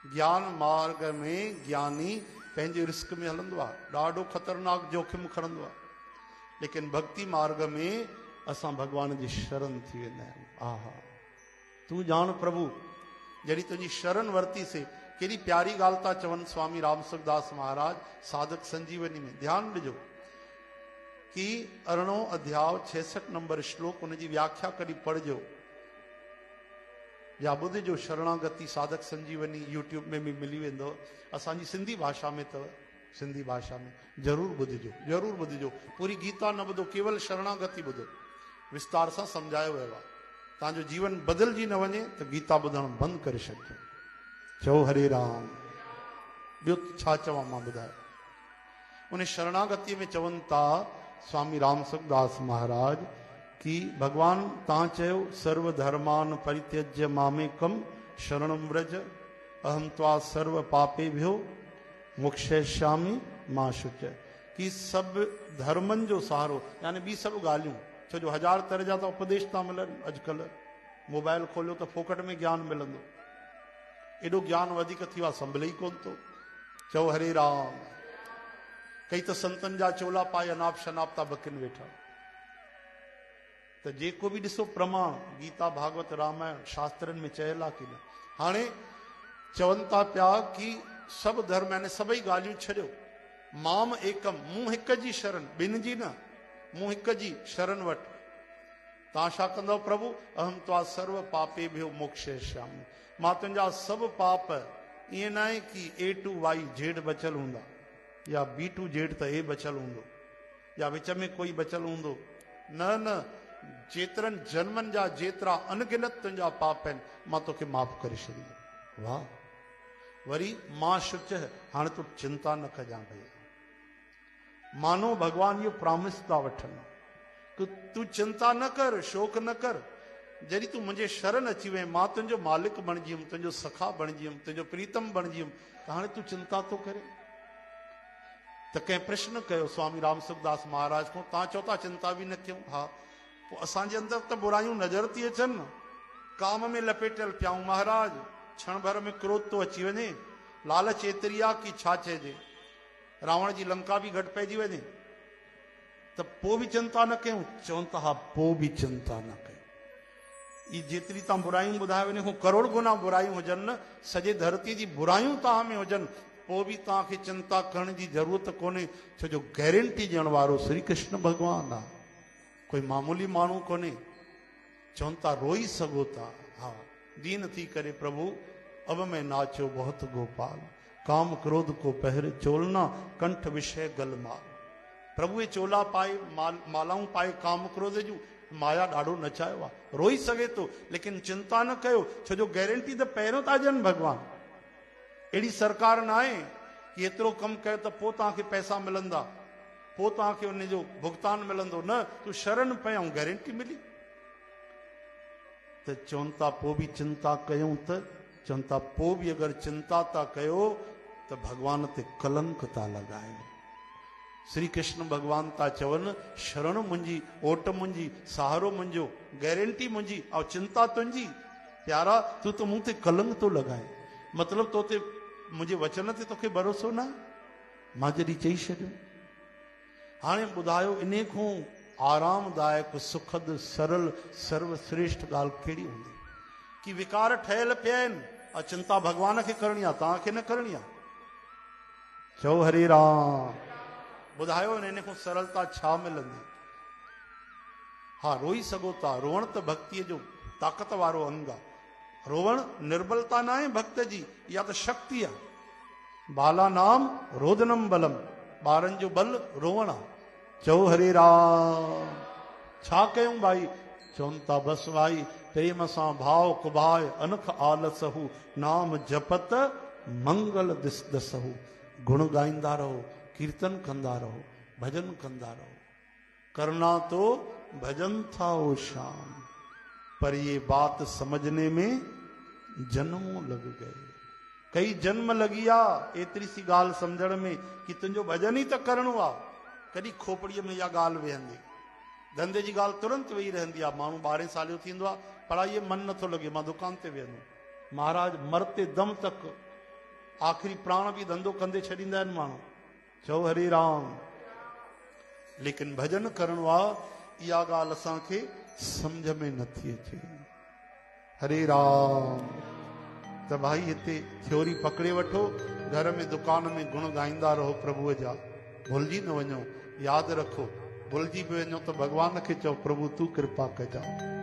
ज्ञान मार्ग में ज्ञानी पंहिंजे रिस्क में हलंदो आहे, ॾाढो ख़तरनाक जोखिम खणंदो आहे। लेकिन भक्ति मार्ग में असां भगवान जी शरण थी वेंदा आहियूं। आहा, तूं ॼाण प्रभु, जॾहिं तुंहिंजी शरण वरितीसीं, केॾी प्यारी ॻाल्हि था चवनि स्वामी राम सुखदास महाराज साधक संजीवनी में। ध्यानु ॾिजो कि 18 अध्याय 66 नंबर श्लोक, उनजी व्याख्या कॾहिं पढ़जो या ॿुधजो। शरणागति साधक संजीवनी यूट्यूब में भी मिली वेंदो, असांजी सिंधी भाषा में अथव, सिंधी भाषा में जरूर ॿुधजो, जरूर ॿुधजो। पूरी गीता न ॿुधो, केवल शरणागति ॿुधो, विस्तार सां सम्झायो वियो आहे। तव्हांजो जीवन बदिलजी न वञे त गीता ॿुधणु बंदि करे छॾिजो। चओ हरे राम। ॿियो छा चवां मां, ॿुधायो। उन शरणागति में चवनि था स्वामी राम सुखदास महाराज कि भगवान तव्हां चयो सर्व धर्मान परित्यज्य मामेकम शरणम व्रज अहम त्वा सर्व पापेभ्यो मोक्षयिष्यामि मा शुच। कि सब धर्मन जो सहारो, यानी ॿी सभु ॻाल्हियूं, छो जो 1000 तरह जा त उपदेश था मिलनि। अॼुकल्ह मोबाइल खोलियो त फोकट में ज्ञान मिलंदो, एॾो ज्ञान वधीक थी वियो आहे, संभले ई कोन थो। चओ हरे राम। कई त संतन जा चोला पाए अनाप शनाप था बकिन वेठा। त जेको बि ॾिसो प्रमाण गीता भागवत रामायण शास्त्रनि में चयल आहे कि न। हाणे चवनि था पिया कि सभु धर्म यानी सभई ॻाल्हियूं छॾियो, माम एकम, मूं हिक जी शरण, ॿिनि जी न, मूं हिक जी शरण वटि। तव्हां छा कंदव प्रभु? अहम त्वा सर्व पापेभ्यो मोक्षयिष्यामि, मां तुंहिंजा सभु पाप, ईअं न आहे कि A to Y जेड बचियल हूंदा या B to Z त A बचियल हूंदो या विच में कोई बचियल हूंदो, न न, जेतिरनि जन्मनि जा जेतिरा अनगिनत तुंहिंजा पाप आहिनि मां तोखे माफ़ करे छॾींदो। वाह। वरी मां शुच, हाणे तूं चिंता न कजां भई। मानो भगवान इहो प्रॉमिस था वठनि कि तूं चिंता न कर, शोक न कर। जॾहिं तूं मुंहिंजे शरण अची वएं, मां तुंहिंजो मालिक बणिजी वियुमि, तुंहिंजो सखा बणिजी वियुमि, तुंहिंजो प्रीतम बणिजी वियुमि, त हाणे तूं चिंता थो करे। त कंहिं प्रश्न कयो स्वामी राम सुखदास महाराज को, तव्हां चओ था चिंता बि न कयूं। हा, पोइ असांजे अंदरि त बुरायूं नज़र थी अचनि न, काम में लपेटियल पियाऊं महाराज, क्षण भर में क्रोध थो अची वञे, लालच एतिरी आहे कि छा चइजे, रावण जी लंका बि घटि पइजी वञे, त पोइ बि चिंता न कयूं। चवनि था हा, पोइ बि चिंता न कयूं। ई जेतिरी तव्हां बुरायूं ॿुधायो वञे, हू करोड़ गुना बुरायूं हुजनि न, सॼे धरतीअ जी बुरायूं तव्हां में हुजनि, पोइ बि तव्हांखे चिंता करण जी ज़रूरत कोन्हे, छो जो गारंटी ॾियण वारो श्री कृष्ण भॻवानु आहे, कोई मामूली माण्हू कोन्हे। चवनि था रोई सघो था, हा, दीन थी करे प्रभु अब मैं नाचो बहुत गोपाल, काम क्रोध को पहरे चोलना कंठ विषय गलमाल। प्रभु ये चोला पाए, मालाऊं पाए काम क्रोध जूं, माया ॾाढो नचायो आहे, रोई सघे थो, लेकिन चिंता न कयो, छो जो गारंटी त पहिरियों था ॾियनि भगवान। अहिड़ी सरकार न आहे कि एतिरो कमु कयो त पोइ तव्हांखे पैसा मिलंदा, पोइ तव्हांखे उन जो भुगतान मिलंदो, न, तूं शरण पए ऐं गारंटी मिली। त चवनि था पोइ बि चिंता कयूं, त चवनि था पोइ बि अगरि चिंता था कयो त भगवान ते कलंक था लॻायो। श्री कृष्ण भगवान था चवनि शरण मुंहिंजी, ओट मुंहिंजी, सहारो मुंहिंजो, गारंटी मुंहिंजी ऐं चिंता तुंहिंजी। प्यारा, तूं त मूं ते कलंक थो लॻाए, मतिलबु तो ते मुंहिंजे वचन ते तोखे भरोसो न, मां जॾहिं चई छॾियो। हाणे ॿुधायो, इन खां आरामदायक, सुखद, सरल, सर्वश्रेष्ठ ॻाल्हि कहिड़ी हूंदी कि विकार ठहियल पिया आहिनि ऐं चिंता भगवान खे करणी आहे, तव्हांखे न करणी आहे। चओ हरे राम। ॿुधायो हिन खां सरलता छा मिलंदी? हा, रोई सघो था, रोअण त भक्तीअ जो ताक़त वारो अंग आहे। रोवण निर्बलता न आहे भक्त जी, इहा त शक्ति आहे। बाला नाम रोदनम बलम, ॿारनि जो बल रोवण आहे। चओ हरे राम। छा कयूं भाई? चवनि था बसि भाई प्रेम सां भाव कुभाए अनख आलसहू, नाम जपत मंगल दिस दसहू। गुण गाईंदा रहो, कीर्तन कंदा रहो, भजन कंदा रहो। करना तो भजन था ओ शाम, पर ये बात समझने में जन्मों लग गए। कई जन्म लगी आ एतिरी सी ॻाल्हि सम्झण में कि तुंहिंजो भजन ई त करणो आहे। कॾहिं खोपड़ीअ में इहा ॻाल्हि वेहंदी, धंधे जी ॻाल्हि तुरंत वेही रहंदी आहे। माण्हू 12 साल जो थींदो आहे, पढ़ाईअ मन नथो लॻे, मां दुकान ते वेहंदुमि। महाराज मरते दम तक आखिरी प्राण भी धंधो कंदे छॾींदा आहिनि माण्हू। चओ हरे राम, लेकिन भजन करणो आहे इहा ॻाल्हि असांखे सम्झ में नथी अचे। हरे राम। त भाई हिते थ्योरी पकड़े वठो, घर में दुकान में गुण गाईंदा रहो प्रभुअ जा, भुलिजी न वञो। यादि रखो, भुलिजी बि वञो त भॻवान खे चओ प्रभु तूं कृपा कजां।